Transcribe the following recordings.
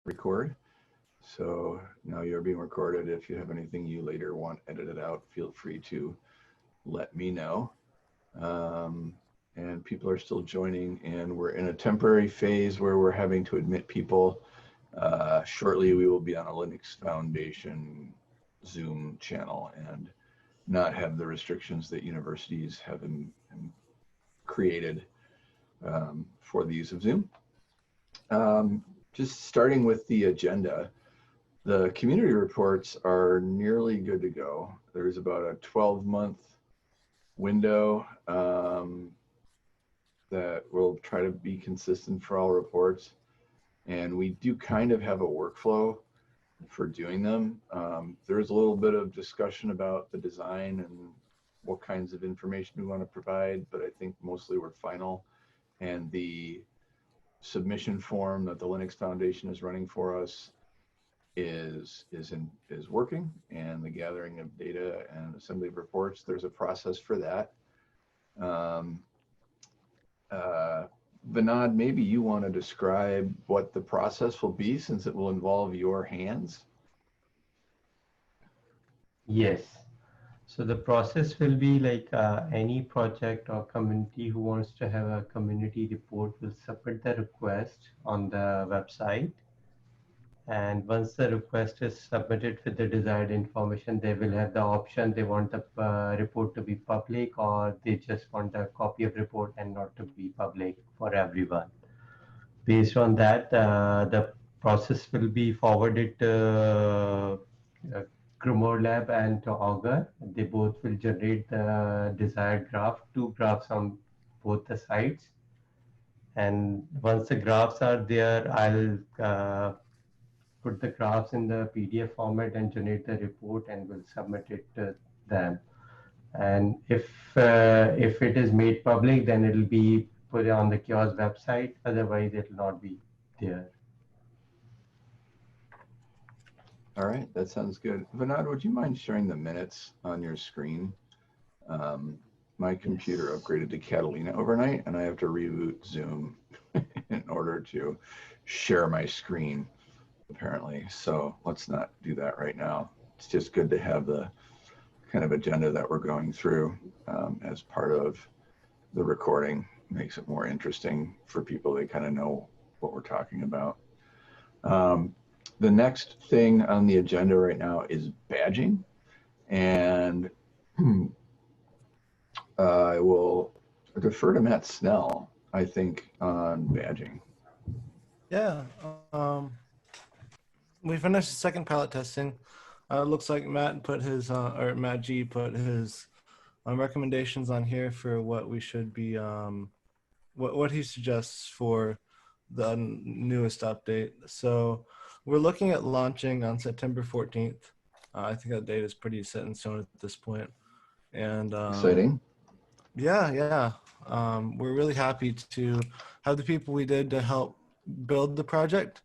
record. So now you're being recorded. If you have anything you later want edited out, feel free to let me know. And people are still joining, and we're in a temporary phase where we're having to admit people. Shortly, we will be on a Linux Foundation Zoom channel and not have the restrictions that universities have created for the use of Zoom. Just starting with the agenda, the community reports are nearly good to go. There's about a 12-month window that will try to be consistent for all reports. And we do kind of have a workflow for doing them. There's a little bit of discussion about the design and what kinds of information we want to provide, but I think mostly we're final. And the submission form that the Linux Foundation is running for us is working, and the gathering of data and assembly of reports, there's a process for that. Vinod, maybe you want to describe what the process will be, since it will involve your hands. Yes. So the process will be like any project or community who wants to have a community report will submit the request on the website. And once the request is submitted with the desired information, they will have the option they want the report to be public, or they just want a copy of report and not to be public for everyone. Based on that, the process will be forwarded to Grimoire Lab and to Augur. They both will generate the desired graph, 2 graphs on both the sides. And once the graphs are there, I'll put the graphs in the PDF format and generate the report, and will submit it to them. And if it is made public, then it'll be put on the CHAOSS website. Otherwise, it will not be there. All right, that sounds good. Vinod, would you mind sharing the minutes on your screen? My computer upgraded to Catalina overnight, and I have to reboot Zoom in order to share my screen, apparently. So let's not do that right now. It's just good to have the kind of agenda that we're going through as part of the recording. Makes it more interesting for people. They kind of know what we're talking about. The next thing on the agenda right now is badging, and I will defer to Matt Snell, I think, on badging. Yeah, we finished the second pilot testing. Looks like Matt put his, or Matt G put his recommendations on here for what we should be, what he suggests for the newest update. So we're looking at launching on September 14th. I think that date is pretty set in stone at this point. And Exciting. Yeah. We're really happy to have the people we did to help build the project.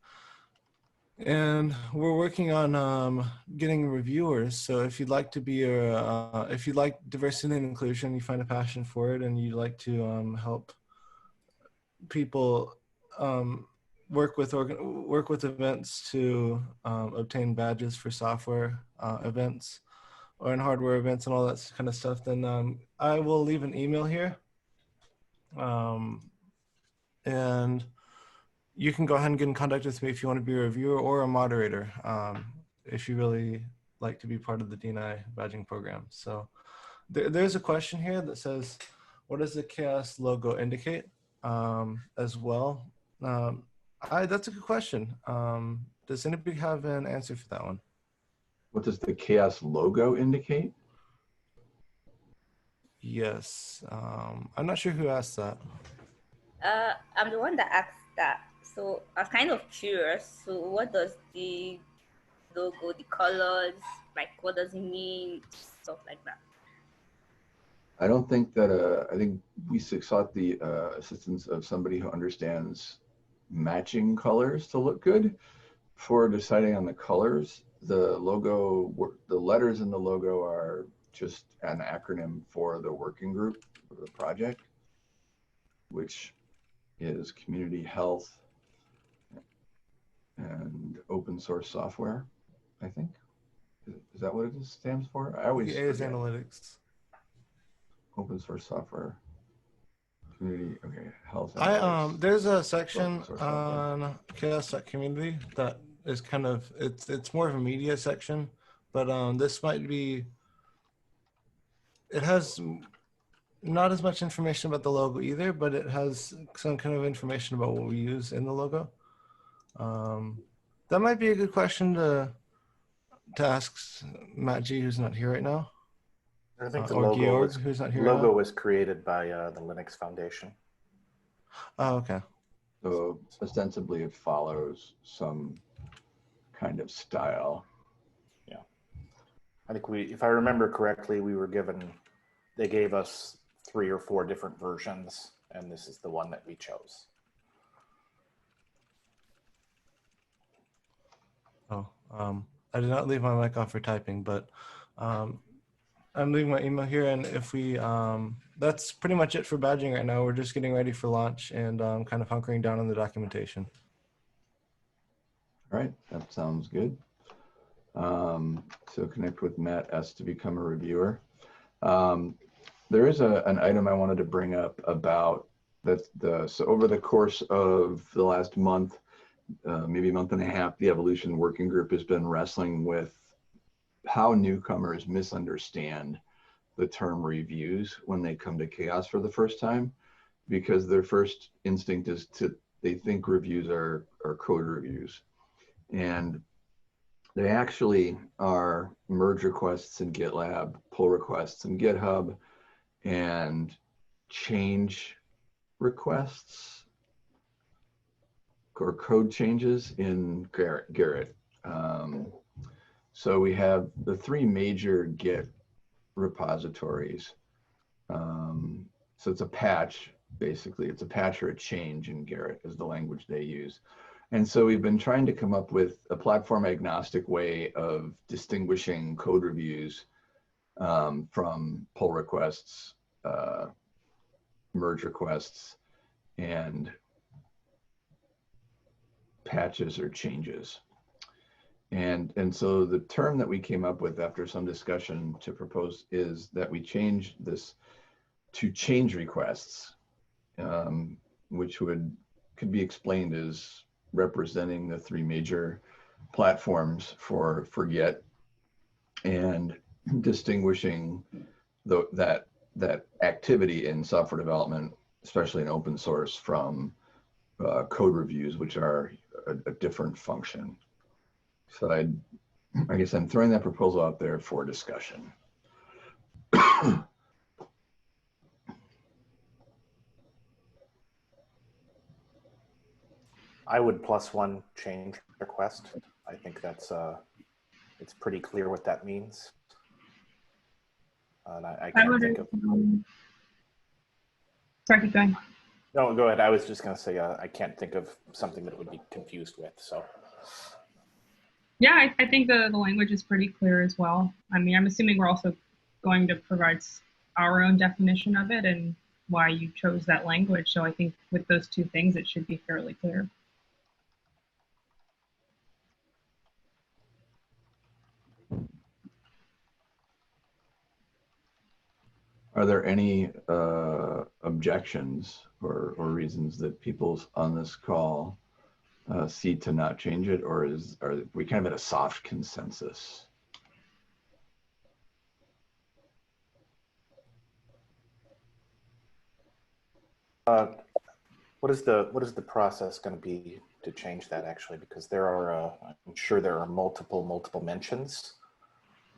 And we're working on getting reviewers. So if you'd like to be if you like diversity and inclusion, you find a passion for it, and you'd like to help people work with events to obtain badges for software events or in hardware events and all that kind of stuff, then I will leave an email here. And you can go ahead and get in contact with me if you want to be a reviewer or a moderator, if you really like to be part of the D&I badging program. So there's a question here that says, what does the CHAOSS logo indicate? As well. That's a good question. Does anybody have an answer for that one? What does the CHAOSS logo indicate? Yes. I'm not sure who asked that. I'm the one that asked that. So I was kind of curious. So what does the logo, the colors, like what does it mean, stuff like that? I don't think that, I think we sought the assistance of somebody who understands matching colors to look good for deciding on the colors. The logo, the letters in the logo are just an acronym for the working group of the project, which is community health and open source software, I think. Is that what it stands for? I always AS forget. Analytics. Open source software. Community, okay, health analytics. There's a section Open source software. on CHAOSS.Community that is kind of, it's more of a media section, but this might be, it has not as much information about the logo either, but it has some kind of information about what we use in the logo. That might be a good question to ask Matt G, who's not here right now, I think the or logo Georg, was, who's not here right logo now. was created by the Linux Foundation. Oh, okay. So ostensibly it follows some kind of style. Yeah. I think if I remember correctly, they gave us 3 or 4 different versions, and this is the one that we chose. Oh, I did not leave my mic on for typing, but I'm leaving my email here, and if we, that's pretty much it for badging right now. We're just getting ready for launch and kind of hunkering down on the documentation. All right, that sounds good. So connect with Matt S to become a reviewer. There is an item I wanted to bring up about so over the course of the last month, maybe a month and a half, the Evolution Working Group has been wrestling with how newcomers misunderstand the term reviews when they come to CHAOSS for the first time, because their first instinct is they think reviews are code reviews. And they actually are merge requests in GitLab, pull requests in GitHub, and change requests or code changes in Garrett. So we have the 3 major Git repositories. So it's a patch, basically. It's a patch or a change in Garrett is the language they use. And so we've been trying to come up with a platform agnostic way of distinguishing code reviews from pull requests, merge requests, and patches or changes. And so the term that we came up with after some discussion to propose is that we change this to change requests, which could be explained as representing the 3 major platforms for Git and distinguishing that activity in software development, especially in open source, from code reviews, which are a different function. So I guess I'm throwing that proposal out there for discussion. I would +1 change request. I think that's it's pretty clear what that means. And I can't think of. Sorry, keep going. No, go ahead. I was just going to say I can't think of something that it would be confused with. So. Yeah, I think the language is pretty clear as well. I mean, I'm assuming we're also going to provide our own definition of it and why you chose that language. So I think with those 2 things, it should be fairly clear. Are there any objections or reasons that people on this call see to not change it, or are we kind of at a soft consensus? What is the process going to be to change that actually? Because there are, I'm sure there are multiple mentions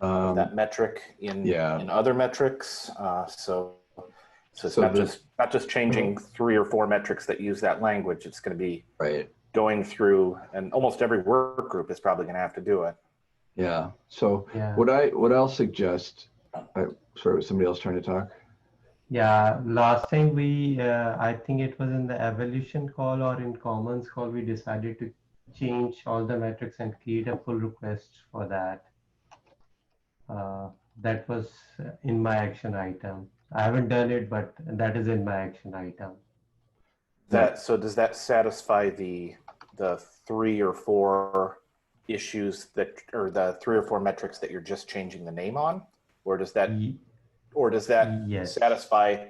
of that metric in other metrics. So it's not just changing 3 or 4 metrics that use that language. It's going to be going through, and almost every work group is probably going to have to do it. Yeah. So what I'll suggest. Sorry, was somebody else trying to talk? Yeah, last time I think it was in the evolution call or in commons call, we decided to change all the metrics and create a pull request for that. That was in my action item. I haven't done it, but that is in my action item. So does that satisfy the the 3 or 4 issues that, or the 3 or 4 metrics that you're just changing the name on, or does that Yes. satisfy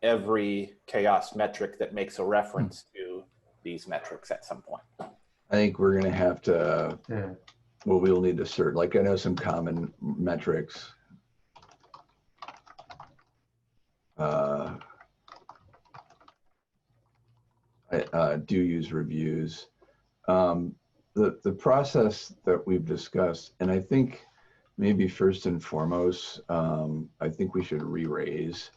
every CHAOSS metric that makes a reference to these metrics at some point? I think we're going to have to, well, we'll need to search, like I know some common metrics. I do use reviews. The process that we've discussed, and I think maybe first and foremost, I think we should re-raise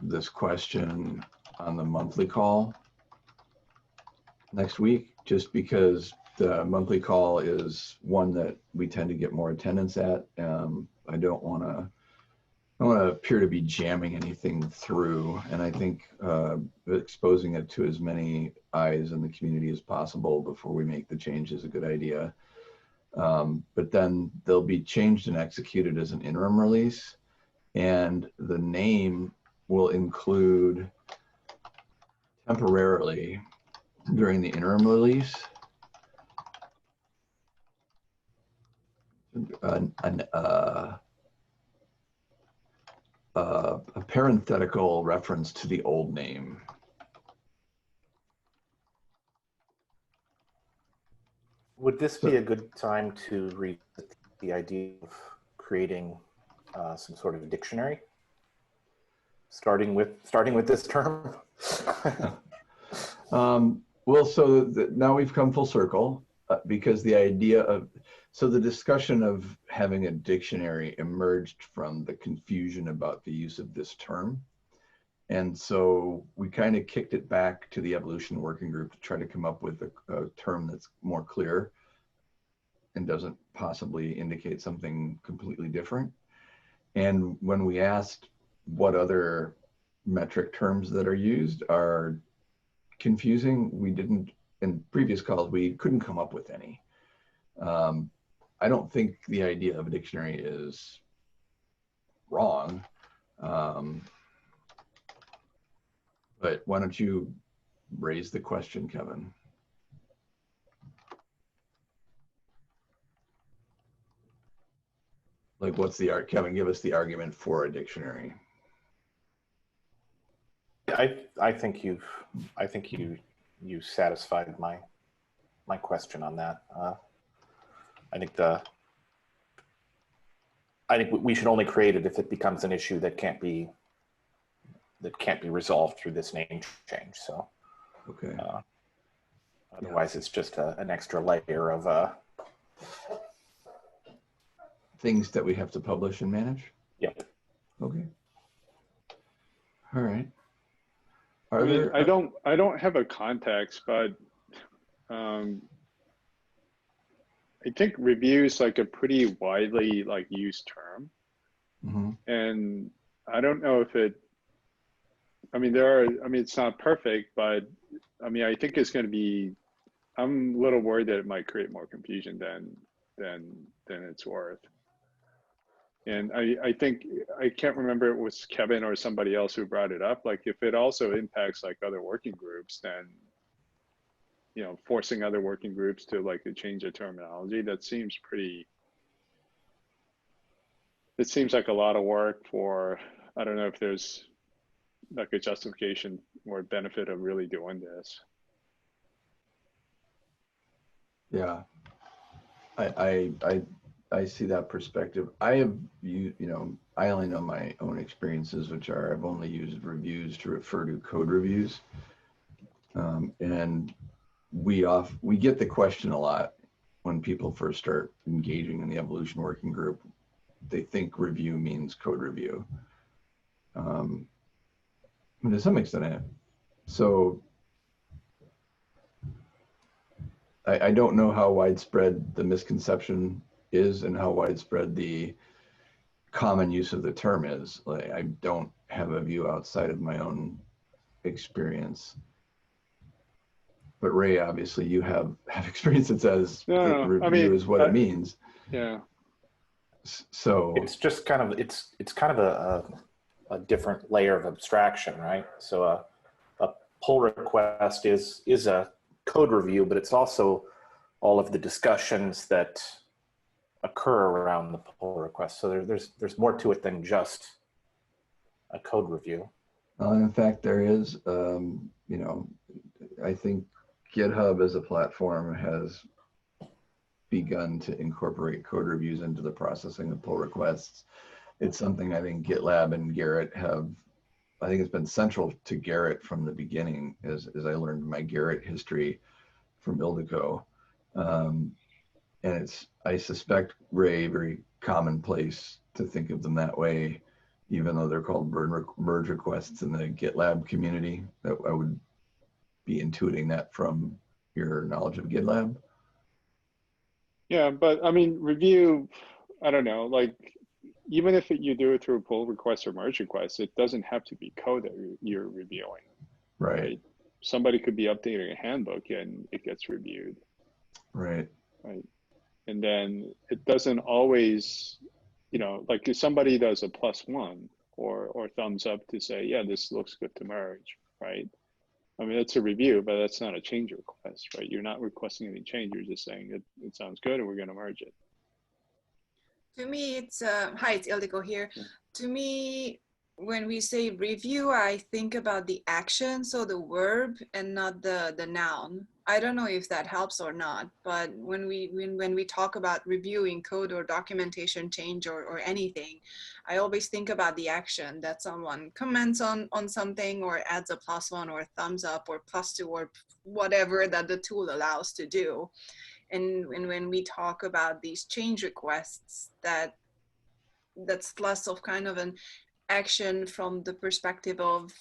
this question on the monthly call next week, just because the monthly call is one that we tend to get more attendance at. I don't want to appear to be jamming anything through, and I think exposing it to as many eyes in the community as possible before we make the change is a good idea. But then they'll be changed and executed as an interim release, and the name will include temporarily during the interim release a parenthetical reference to the old name. Would this be a good time to revisit the idea of creating some sort of dictionary, starting with this term? Well, so now we've come full circle because the idea of, so the discussion of having a dictionary emerged from the confusion about the use of this term. And so we kind of kicked it back to the evolution working group to try to come up with a term that's more clear and doesn't possibly indicate something completely different. And when we asked what other metric terms that are used are confusing, we didn't, in previous calls, we couldn't come up with any. I don't think the idea of a dictionary is wrong. But why don't you raise the question, Kevin? Like, what's the Kevin? Give us the argument for a dictionary. I think you satisfied my question on that. I think we should only create it if it becomes an issue that can't be resolved through this name change. So, okay. Otherwise, it's just an extra layer of things that we have to publish and manage. Yep. Okay. All right. I don't have a context, but I think review is like a pretty widely used term. Mm-hmm. And I don't know if it's not perfect, but I think it's going to be, I'm a little worried that it might create more confusion than it's worth. And I think, I can't remember if it was Kevin or somebody else who brought it up. Like, if it also impacts other working groups, then, forcing other working groups to change their terminology, that seems like a lot of work for, I don't know if there's a justification or benefit of really doing this. Yeah, I see that perspective. I have I only know my own experiences, which are I've only used reviews to refer to code reviews, and we get the question a lot when people first start engaging in the evolution working group. They think review means code review. And to some extent, so I don't know how widespread the misconception is and how widespread the common use of the term is. I don't have a view outside of my own experience. But Ray, obviously you have experience that says review is what it means. Yeah. So it's just kind of a different layer of abstraction, right? So a pull request is a code review, but it's also all of the discussions that occur around the pull request. So there's more to it than just a code review. In fact, there is, I think GitHub as a platform has begun to incorporate code reviews into the processing of pull requests. It's something I think GitLab and Garrett have, I think it's been central to Garrett from the beginning as I learned my Garrett history from Ildiko. And it's, I suspect, Ray, very commonplace to think of them that way, even though they're called merge requests in the GitLab community. That I would be intuiting that from your knowledge of GitLab. Yeah, but I mean, review, I don't know, like, even if you do it through pull requests or merge requests, it doesn't have to be code that you're reviewing. Right. Somebody could be updating a handbook and it gets reviewed. Right. Right. And then it doesn't always, like if somebody does a +1 or thumbs up to say, yeah, this looks good to merge, right? I mean, it's a review, but that's not a change request, right? You're not requesting any change. You're just saying it sounds good and we're going to merge it. To me, it's, hi, it's Ildiko here. To me, when we say review, I think about the action, so the verb and not the noun. I don't know if that helps or not, but when we talk about reviewing code or documentation change or anything, I always think about the action that someone comments on something or adds a +1 or a thumbs up or +2 or whatever that the tool allows to do. And when we talk about these change requests, that's less of kind of an action from the perspective of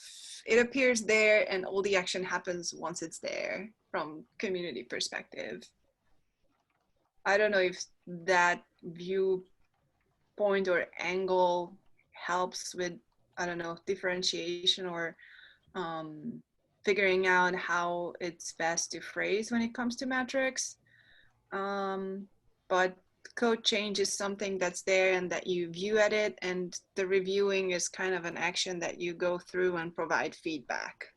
it appears there and all the action happens once it's there from community perspective. I don't know if that viewpoint or angle helps with, I don't know, differentiation or figuring out how it's best to phrase when it comes to metrics. But code change is something that's there and that you view at it, and the reviewing is kind of an action that you go through and provide feedback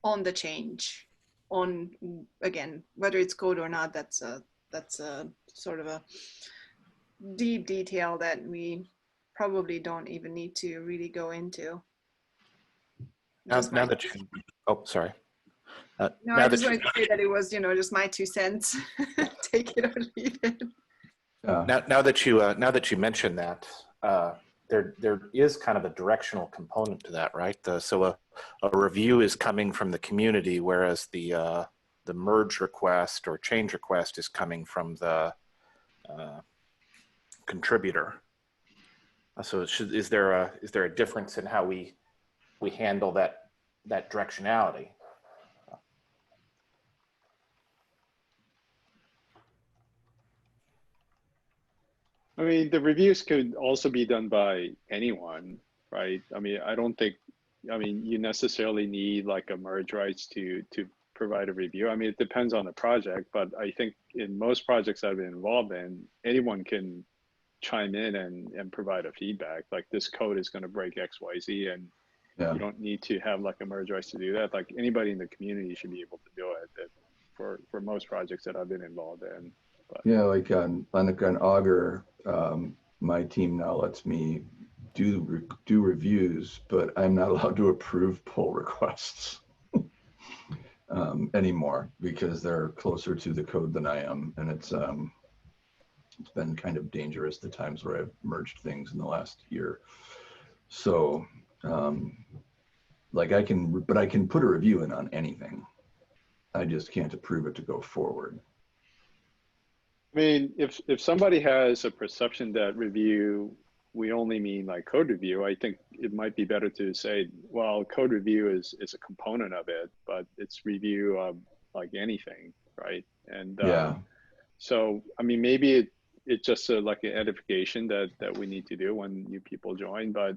on the change, on, again, whether it's code or not. That's a sort of a deep detail that we probably don't even need to really go into. Now that you, oh, sorry. No, I just wanted to say that it was, just my 2 cents. Take it or leave it. Now that you mentioned that, there is kind of a directional component to that, right? So a review is coming from the community, whereas the merge request or change request is coming from the contributor. So is there a difference in how we handle that directionality? I mean, the reviews could also be done by anyone, right? I mean, you necessarily need like a merge rights to provide a review. I mean, it depends on the project, but I think in most projects I've been involved in, anyone can chime in and provide a feedback. Like, this code is going to break X, Y, Z, and you don't need to have like a merge rights to do that. Like, anybody in the community should be able to do it. For most projects that I've been involved in. But. Yeah, like on Augur, my team now lets me do reviews, but I'm not allowed to approve pull requests anymore because they're closer to the code than I am, and it's been kind of dangerous the times where I've merged things in the last year. So, like I can put a review in on anything. I just can't approve it to go forward. I mean, if somebody has a perception that review, we only mean like code review, I think it might be better to say, well, code review is a component of it, but it's review of like anything, right? And so, I mean, maybe it's just like an edification that we need to do when new people join, but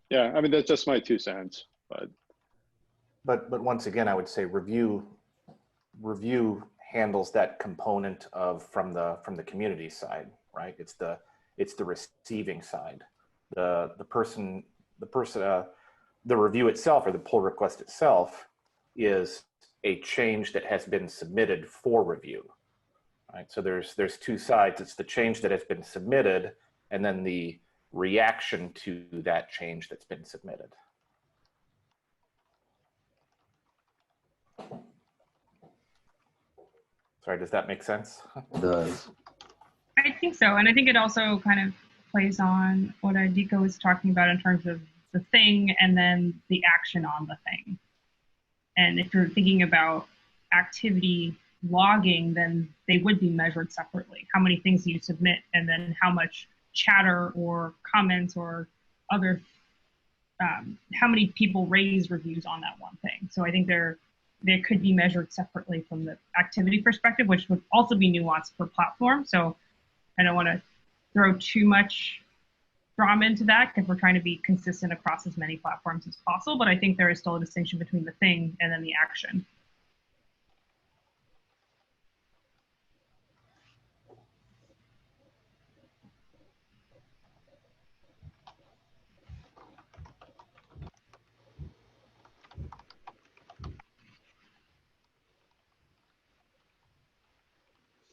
yeah, I mean, that's just my 2 cents, But once again, I would say review handles that component of from the community side, right? It's the receiving side. The person the review itself or the pull request itself is a change that has been submitted for review. Right? So there's two sides. It's the change that has been submitted and then the reaction to that change that's been submitted. Sorry, does that make sense? It does. I think so. And I think it also kind of plays on what Adiko was talking about in terms of the thing and then the action on the thing. And if you're thinking about activity logging, then they would be measured separately. How many things you submit and then how much chatter or comments or other, how many people raise reviews on that one thing. So I think they could be measured separately from the activity perspective, which would also be nuanced per platform. So I don't want to throw too much drama into that because we're trying to be consistent across as many platforms as possible. But I think there is still a distinction between the thing and then the action.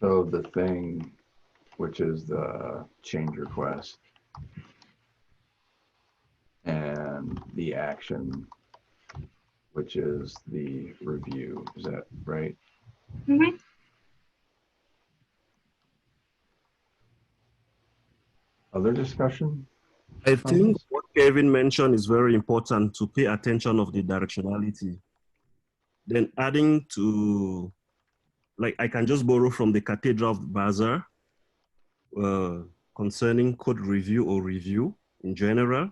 So the thing, which is the change request, and the action, which is the review. Is that right? Mm-hmm. Other discussion? I think what Kevin mentioned is very important, to pay attention of the directionality. Then adding to, like, I can just borrow from the Cathedral of Bazaar concerning code review or review in general,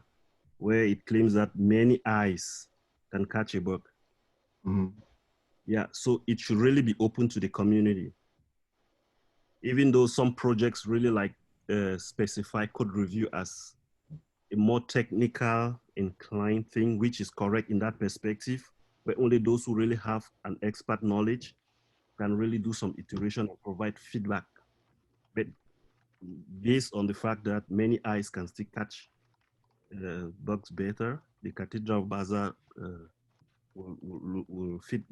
where it claims that many eyes can catch a bug. Mm-hmm. Yeah, so it should really be open to the community. Even though some projects really like specify code review as a more technical inclined thing, which is correct in that perspective, where only those who really have an expert knowledge can really do some iteration and provide feedback. But based on the fact that many eyes can still catch bugs better, the Cathedral of Bazaar will fit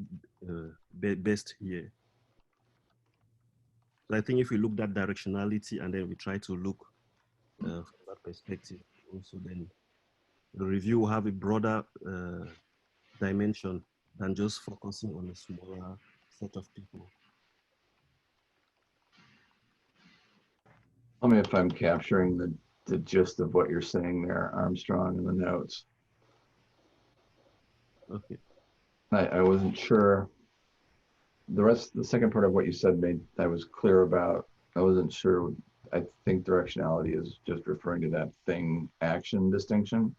best here. So I think if we look at directionality and then we try to look from that perspective, also then the review will have a broader dimension than just focusing on a smaller set of people. Tell me if I'm capturing the gist of what you're saying there, Armstrong, in the notes. Okay. I wasn't sure. The second part of what you said I was clear about. I wasn't sure. I think directionality is just referring to that thing action distinction.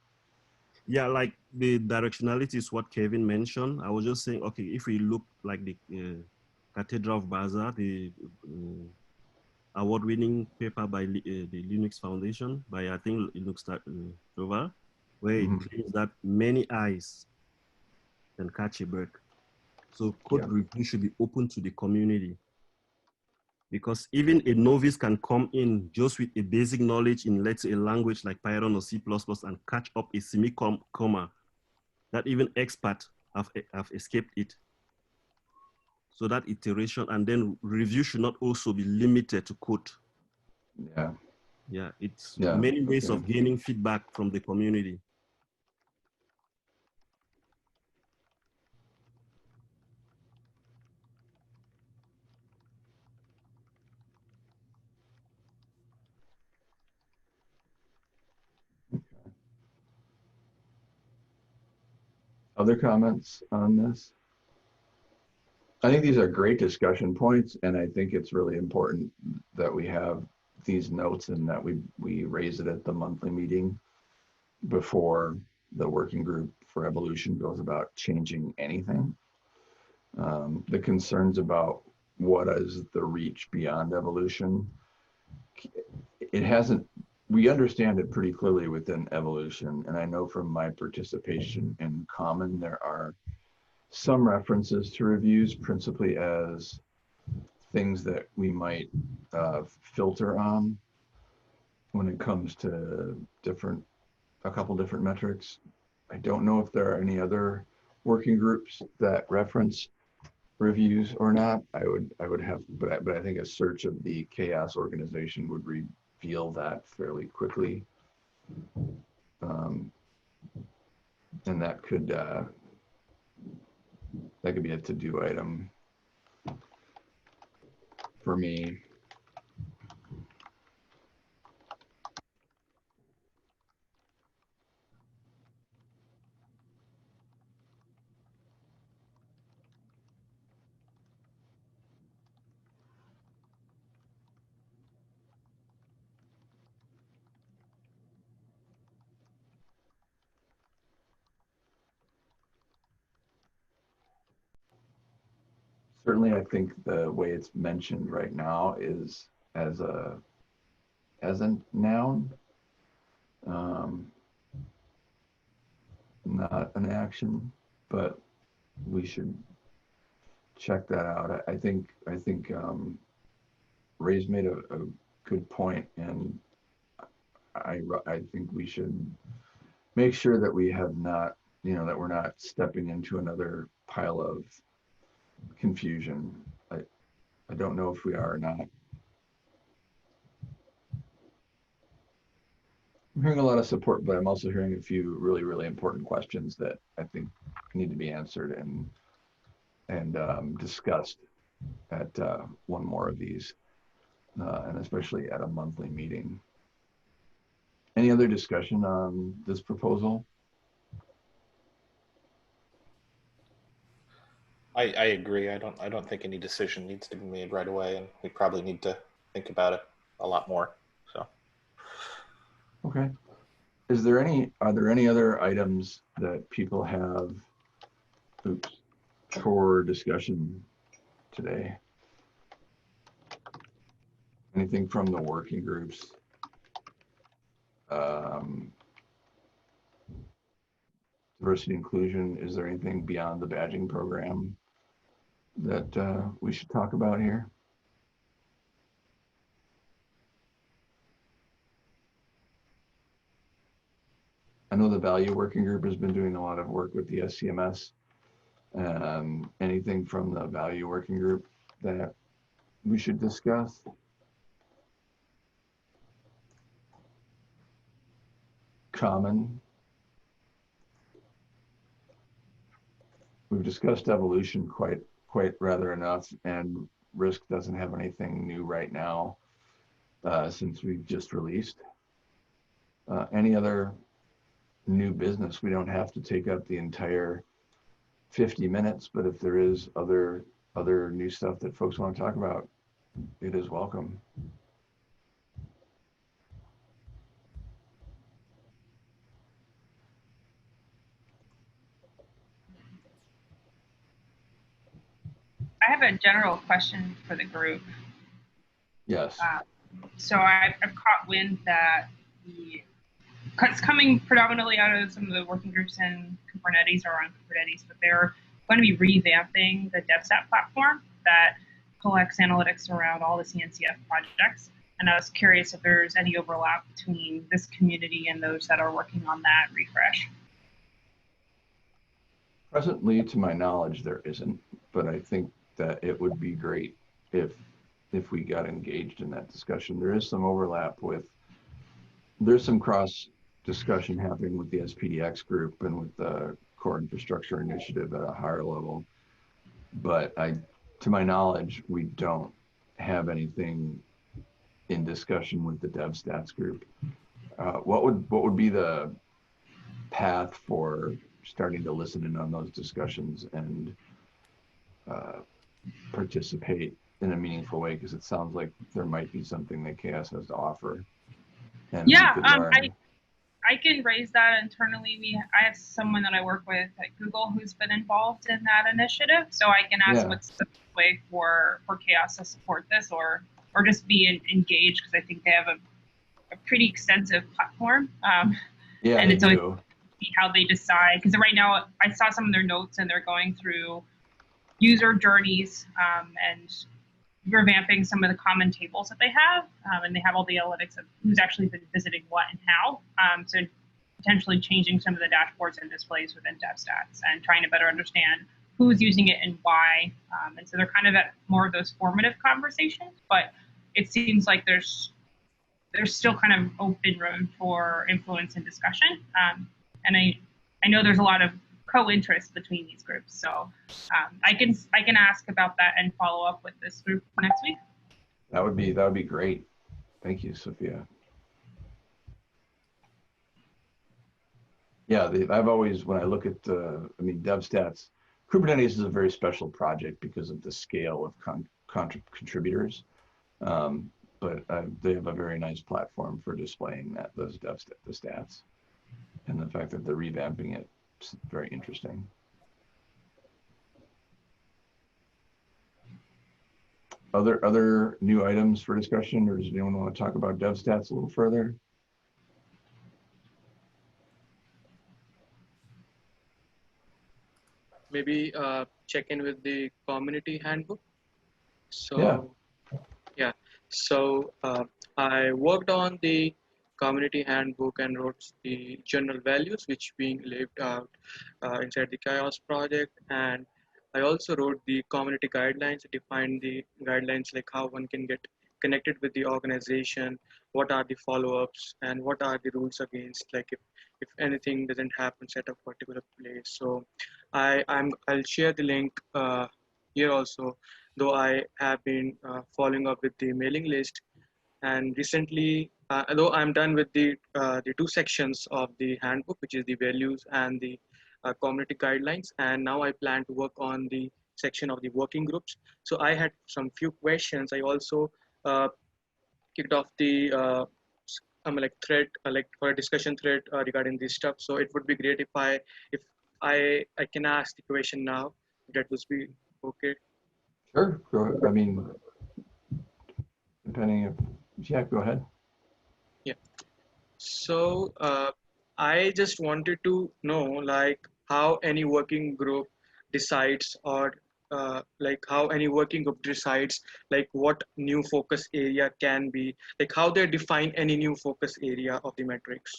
Yeah, like the directionality is what Kevin mentioned. I was just saying, okay, if we look like the Cathedral of Bazaar, the award-winning paper by the Linux Foundation, by I think Linux Trova, where it claims that many eyes can catch a bug. So code review should be open to the community, because even a novice can come in just with a basic knowledge in, let's say, a language like Python or C++ and catch up a semicolon that even experts have escaped it. So that iteration and then review should not also be limited to code. Yeah. Yeah, it's many ways of gaining feedback from the community. Other comments on this? I think these are great discussion points, and I think it's really important that we have these notes and that we raise it at the monthly meeting before the working group for evolution goes about changing anything. The concerns about what is the reach beyond evolution, we understand it pretty clearly within evolution, and I know from my participation in Common, there are some references to reviews, principally as things that we might filter on when it comes to a couple different metrics. I don't know if there are any other working groups that reference reviews or not. I would have, but I think a search of the CHAOSS organization would reveal that fairly quickly. And that could be a to-do item for me. Certainly, I think the way it's mentioned right now is as a noun, not an action, but we should check that out. I think Ray's made a good point, and I think we should make sure that we have not, that we're not stepping into another pile of confusion. I don't know if we are or not. I'm hearing a lot of support, but I'm also hearing a few really, really important questions that I think need to be answered and discussed at one more of these, and especially at a monthly meeting. Any other discussion on this proposal? I agree. I don't think any decision needs to be made right away, and we probably need to think about it a lot more. So. Okay. Are there any other items that people have for discussion today? Anything from the working groups? Diversity inclusion, is there anything beyond the badging program that we should talk about here? I know the value working group has been doing a lot of work with the SCMS. Anything from the value working group that we should discuss? Common. We've discussed evolution quite rather enough, and risk doesn't have anything new right now since we've just released. Any other new business? We don't have to take up the entire 50 minutes, but if there is other new stuff that folks want to talk about, it is welcome. I have a general question for the group. Yes. So I've caught wind that it's coming predominantly out of some of the working groups in Kubernetes or on Kubernetes, but they're going to be revamping the DevStat platform that collects analytics around all the CNCF projects. And I was curious if there's any overlap between this community and those that are working on that refresh. Presently, to my knowledge, there isn't, but I think that it would be great if we got engaged in that discussion. There is some overlap there's some cross discussion happening with the SPDX group and with the Core Infrastructure Initiative at a higher level. But to my knowledge, we don't have anything in discussion with the DevStats group. What would be the path for starting to listen in on those discussions and participate in a meaningful way? Because it sounds like there might be something that CHAOSS has to offer. And yeah, I can raise that internally. I have someone that I work with at Google who's been involved in that initiative, so I can ask what's the way for CHAOSS to support this, or just be engaged, because I think they have a pretty extensive platform. And it's always see how they decide, because right now I saw some of their notes and they're going through user journeys and revamping some of the common tables that they have, and they have all the analytics of who's actually been visiting what and how. So potentially changing some of the dashboards and displays within DevStats and trying to better understand who's using it and why. And so they're kind of at more of those formative conversations, but it seems like there's still kind of open room for influence and discussion. And I know there's a lot of co-interest between these groups. So I can ask about that and follow up with this group next week. That would be great. Thank you, Sophia. Yeah, I've always, when I look at, DevStats, Kubernetes is a very special project because of the scale of contributors. But they have a very nice platform for displaying the stats, and the fact that they're revamping it is very interesting. Other new items for discussion, or does anyone want to talk about DevStats a little further? Maybe check in with the community handbook. So yeah. So I worked on the community handbook and wrote the general values which being lived out inside the CHAOSS project, and I also wrote the community guidelines, defined the guidelines like how one can get connected with the organization, what are the follow-ups, and what are the rules against, like if anything doesn't happen at a particular place. So I'll share the link here also, though I have been following up with the mailing list. And recently, though I'm done with the two sections of the handbook, which is the values and the community guidelines, and now I plan to work on the section of the working groups. So I had some few questions. I also kicked off the thread, like for a discussion thread regarding this stuff. So it would be great if I can ask the question now. That would be okay. Sure. I mean, depending if, yeah, go ahead. Yeah. So I just wanted to know, like, how any working group decides, or like how any working group decides, like what new focus area can be, like how they define any new focus area of the metrics.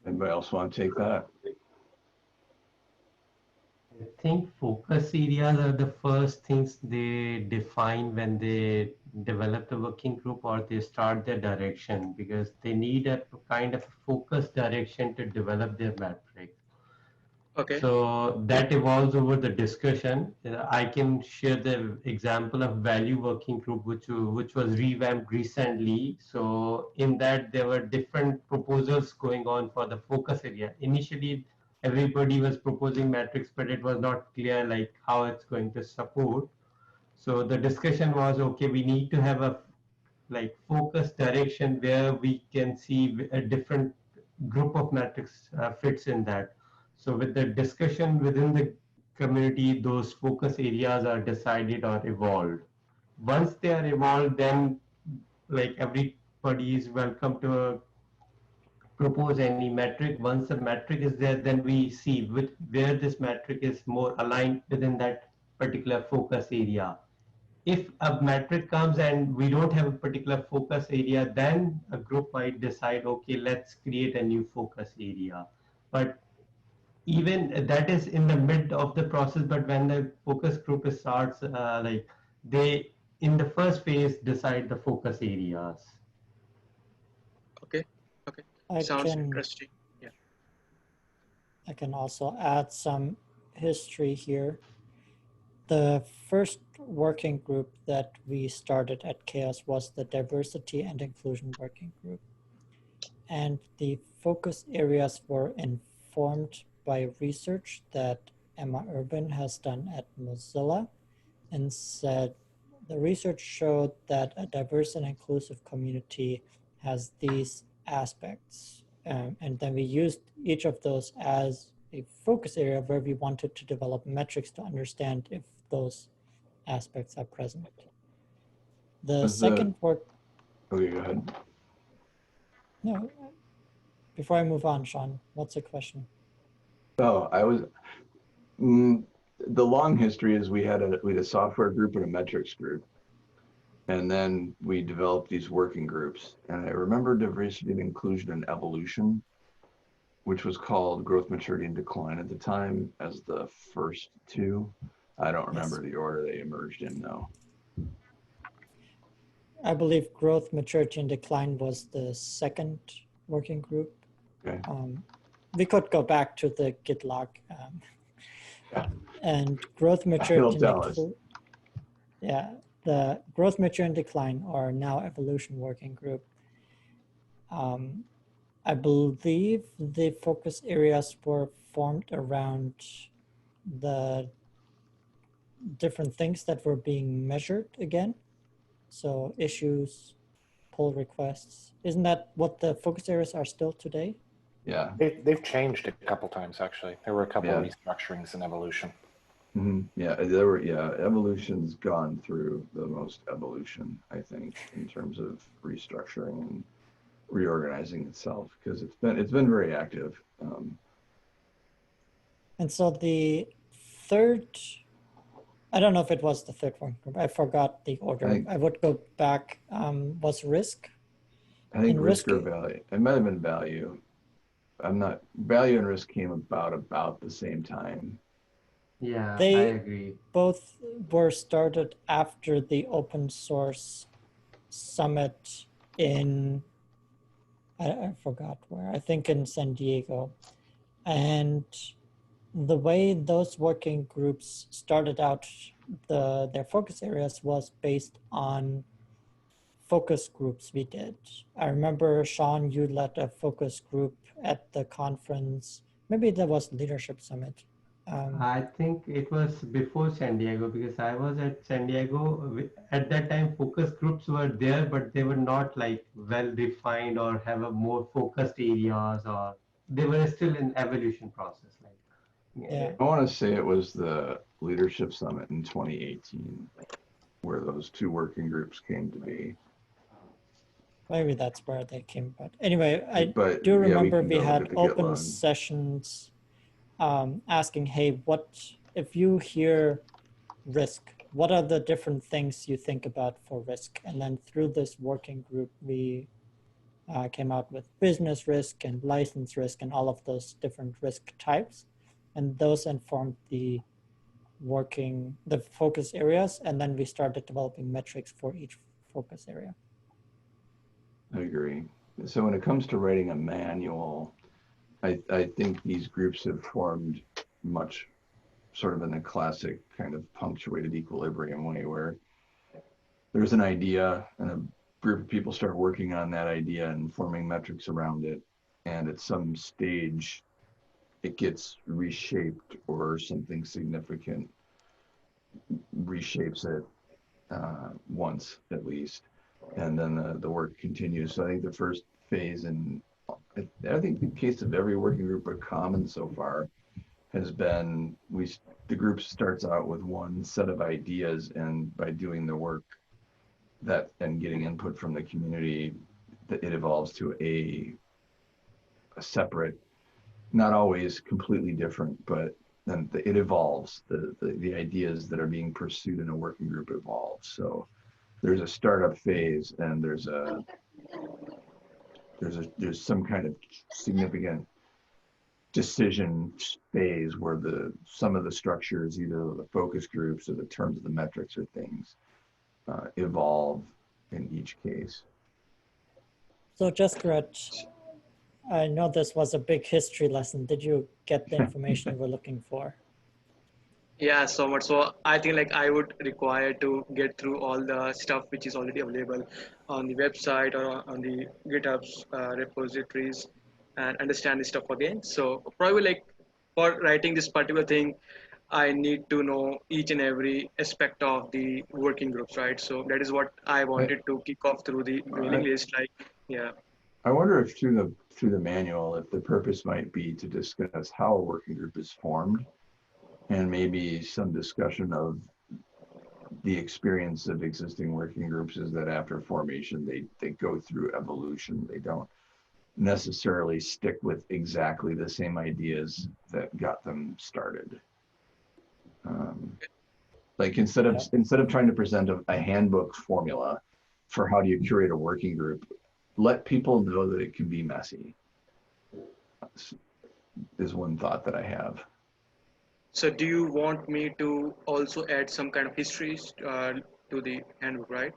Anybody else want to take that? I think focus areas are the first things they define when they develop the working group or they start their direction, because they need a kind of focused direction to develop their metrics. Okay. So that evolves over the discussion. I can share the example of value working group, which was revamped recently. So in that there were different proposals going on for the focus area. Initially, everybody was proposing metrics, but it was not clear like how it's going to support. So the discussion was, okay, we need to have a like focused direction where we can see a different group of metrics fits in that. So with the discussion within the community, those focus areas are decided or evolved. Once they are evolved, then like everybody is welcome to propose any metric. Once the metric is there, then we see where this metric is more aligned within that particular focus area. If a metric comes and we don't have a particular focus area, then a group might decide, okay, let's create a new focus area. But even that is in the mid of the process, but when the focus group starts, like they in the first phase decide the focus areas. Okay. Sounds interesting. Yeah. I can also add some history here. The first working group that we started at CHAOSS was the Diversity and Inclusion Working Group. And the focus areas were informed by research that Emma Urban has done at Mozilla, and said the research showed that a diverse and inclusive community has these aspects. And then we used each of those as a focus area where we wanted to develop metrics to understand if those aspects are present. The second work. Okay, go ahead. No, before I move on, Sean, what's the question? Oh, the long history is we had a software group and a metrics group. And then we developed these working groups. And I remember diversity and inclusion and evolution, which was called growth, maturity, and decline at the time as the first two. I don't remember the order they emerged in though. I believe growth, maturity, and decline was the second working group. Okay. We could go back to the Git log. Yeah. And growth, maturity, He'll and tell us. yeah, the growth, maturity, and decline, or now evolution working group. I believe the focus areas were formed around the different things that were being measured again. So issues, pull requests. Isn't that what the focus areas are still today? Yeah. They've changed a couple times, actually. There were a couple of restructurings in evolution. Mm-hmm. Yeah, there were, evolution's gone through the most evolution, I think, in terms of restructuring and reorganizing itself, because it's been very active. And so the third, I don't know if it was the third one group. I forgot the order. I would go back. Was risk? I think risk or value. It might have been value. Value and risk came about the same time. Yeah, I agree. Both were started after the open source summit in, I forgot where, I think in San Diego. And the way those working groups started out, their focus areas was based on focus groups we did. I remember, Sean, you led a focus group at the conference. Maybe that was Leadership Summit. I think it was before San Diego, because I was at San Diego. At that time, focus groups were there, but they were not like well defined or have a more focused areas, or they were still in evolution process. Yeah. I want to say it was the Leadership Summit in 2018 where those two working groups came to be. Maybe that's where they came, but anyway, I do remember we had open sessions asking, hey, what if you hear risk, what are the different things you think about for risk? And then through this working group, we came out with business risk and license risk and all of those different risk types. And those informed the focus areas. And then we started developing metrics for each focus area. I agree. So when it comes to writing a manual, I think these groups have formed much sort of in a classic kind of punctuated equilibrium way, where there's an idea and a group of people start working on that idea and forming metrics around it. And at some stage, it gets reshaped or something significant reshapes it once at least. And then the work continues. So I think the first phase, and I think the case of every working group but common so far, has been the group starts out with one set of ideas, and by doing the work and getting input from the community, it evolves to a separate, not always completely different, but then it evolves. The ideas that are being pursued in a working group evolve. So there's a startup phase, and there's some kind of significant decision phase where some of the structures, either the focus groups or the terms of the metrics or things, evolve in each case. So Jessica, I know this was a big history lesson. Did you get the information you were looking for? Yeah, so much. So I think like I would require to get through all the stuff which is already available on the website or on the GitHub's repositories, and understand this stuff again. So probably like for writing this particular thing, I need to know each and every aspect of the working groups, right? So that is what I wanted to kick off through the mailing list. Like, yeah. I wonder if through the manual, if the purpose might be to discuss how a working group is formed, and maybe some discussion of the experience of existing working groups is that after formation, they go through evolution. They don't necessarily stick with exactly the same ideas that got them started. Like instead of trying to present a handbook formula for how do you curate a working group, let people know that it can be messy. Is one thought that I have. So do you want me to also add some kind of histories to the handbook, right?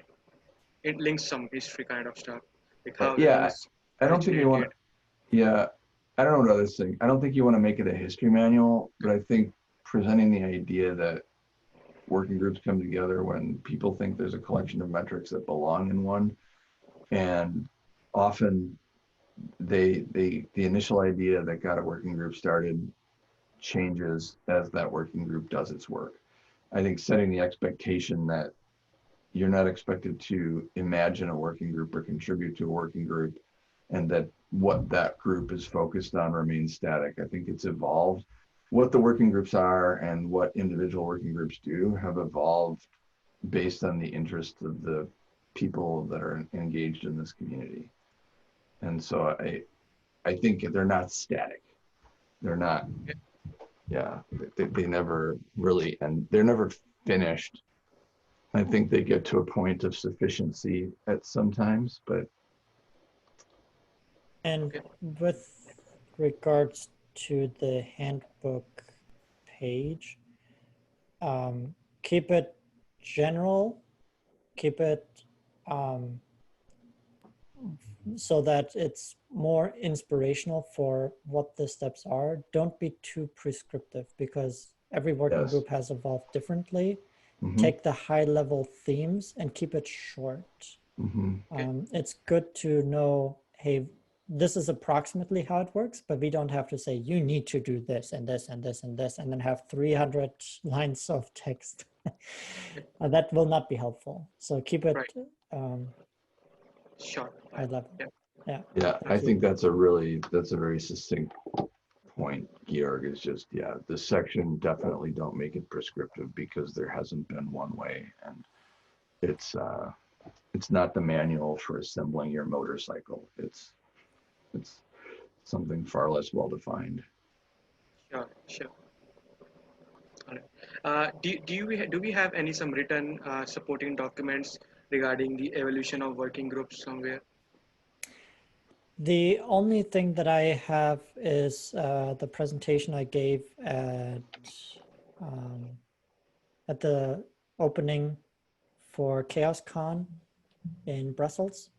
It links some history kind of stuff, like how Yeah, things I don't think you want to, yeah, I don't know this thing. I don't think you want to make it a history manual, but I think presenting the idea that working groups come together when people think there's a collection of metrics that belong in one, and often the initial idea that got a working group started changes as that working group does its work. I think setting the expectation that you're not expected to imagine a working group or contribute to a working group, and that what that group is focused on remains static. I think it's evolved. What the working groups are and what individual working groups do have evolved based on the interest of the people that are engaged in this community. And so I think they're not static. They're not, yeah, they never really, and they're never finished. I think they get to a point of sufficiency at sometimes, but. And with regards to the handbook page, keep it general, keep it so that it's more inspirational for what the steps are. Don't be too prescriptive because every working group has evolved differently. Take the high level themes and keep it short. It's good to know, hey, this is approximately how it works, but we don't have to say you need to do this and this and this and this and then have 300 lines of text. That will not be helpful. So keep it high level. Yeah, I think that's a very succinct point, Georg, is just, yeah, this section definitely don't make it prescriptive because there hasn't been one way, and it's not the manual for assembling your motorcycle. It's something far less well defined. Sure. All right. Do we have some written supporting documents regarding the evolution of working groups somewhere? The only thing that I have is the presentation I gave at the opening for CHAOSS.Con in Brussels,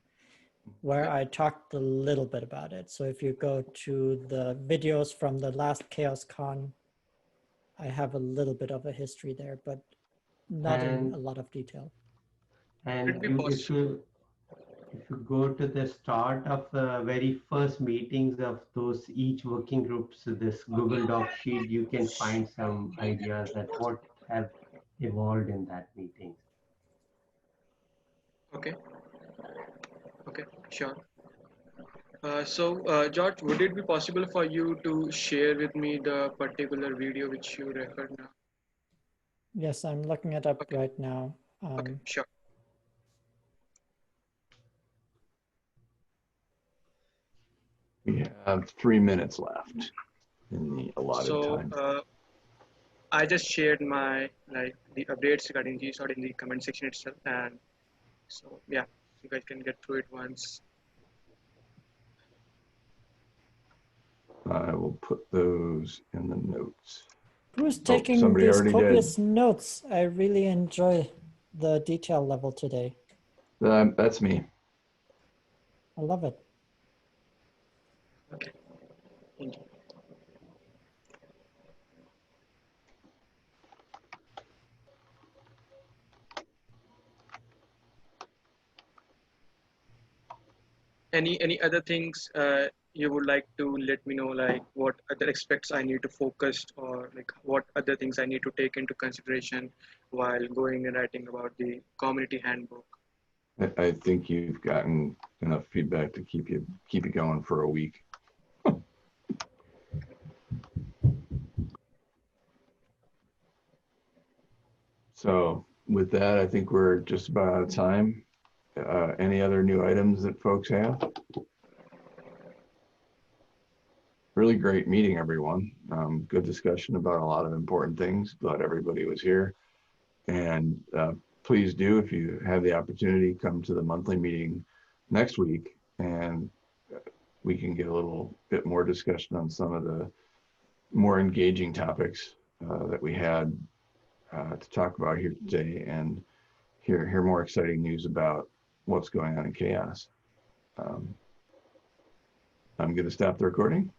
where I talked a little bit about it. So if you go to the videos from the last CHAOSS.Con, I have a little bit of a history there, but not in a lot of detail. And if you go to the start of the very first meetings of those each working groups, this Google Doc sheet, you can find some ideas that what have evolved in that meeting. Okay, sure. So, George, would it be possible for you to share with me the particular video which you referred now? Yes, I'm looking it up right now. Okay, sure. We have 3 minutes left in the allotted time. So, I just shared my the updates regarding GSOT in the comment section itself, and so yeah, you guys can get through it once. I will put those in the notes. Who's taking these copious notes? I really enjoy the detail level today. That's me. I love it. Okay, thank you. Any other things you would like to let me know, like what other aspects I need to focus, or like what other things I need to take into consideration while going and writing about the community handbook? I think you've gotten enough feedback to keep you going for a week. So with that, I think we're just about out of time. Any other new items that folks have? Really great meeting, everyone. Good discussion about a lot of important things. Glad everybody was here. And please do, if you have the opportunity, come to the monthly meeting next week, and we can get a little bit more discussion on some of the more engaging topics that we had to talk about here today, and hear more exciting news about what's going on in CHAOSS. I'm going to stop the recording.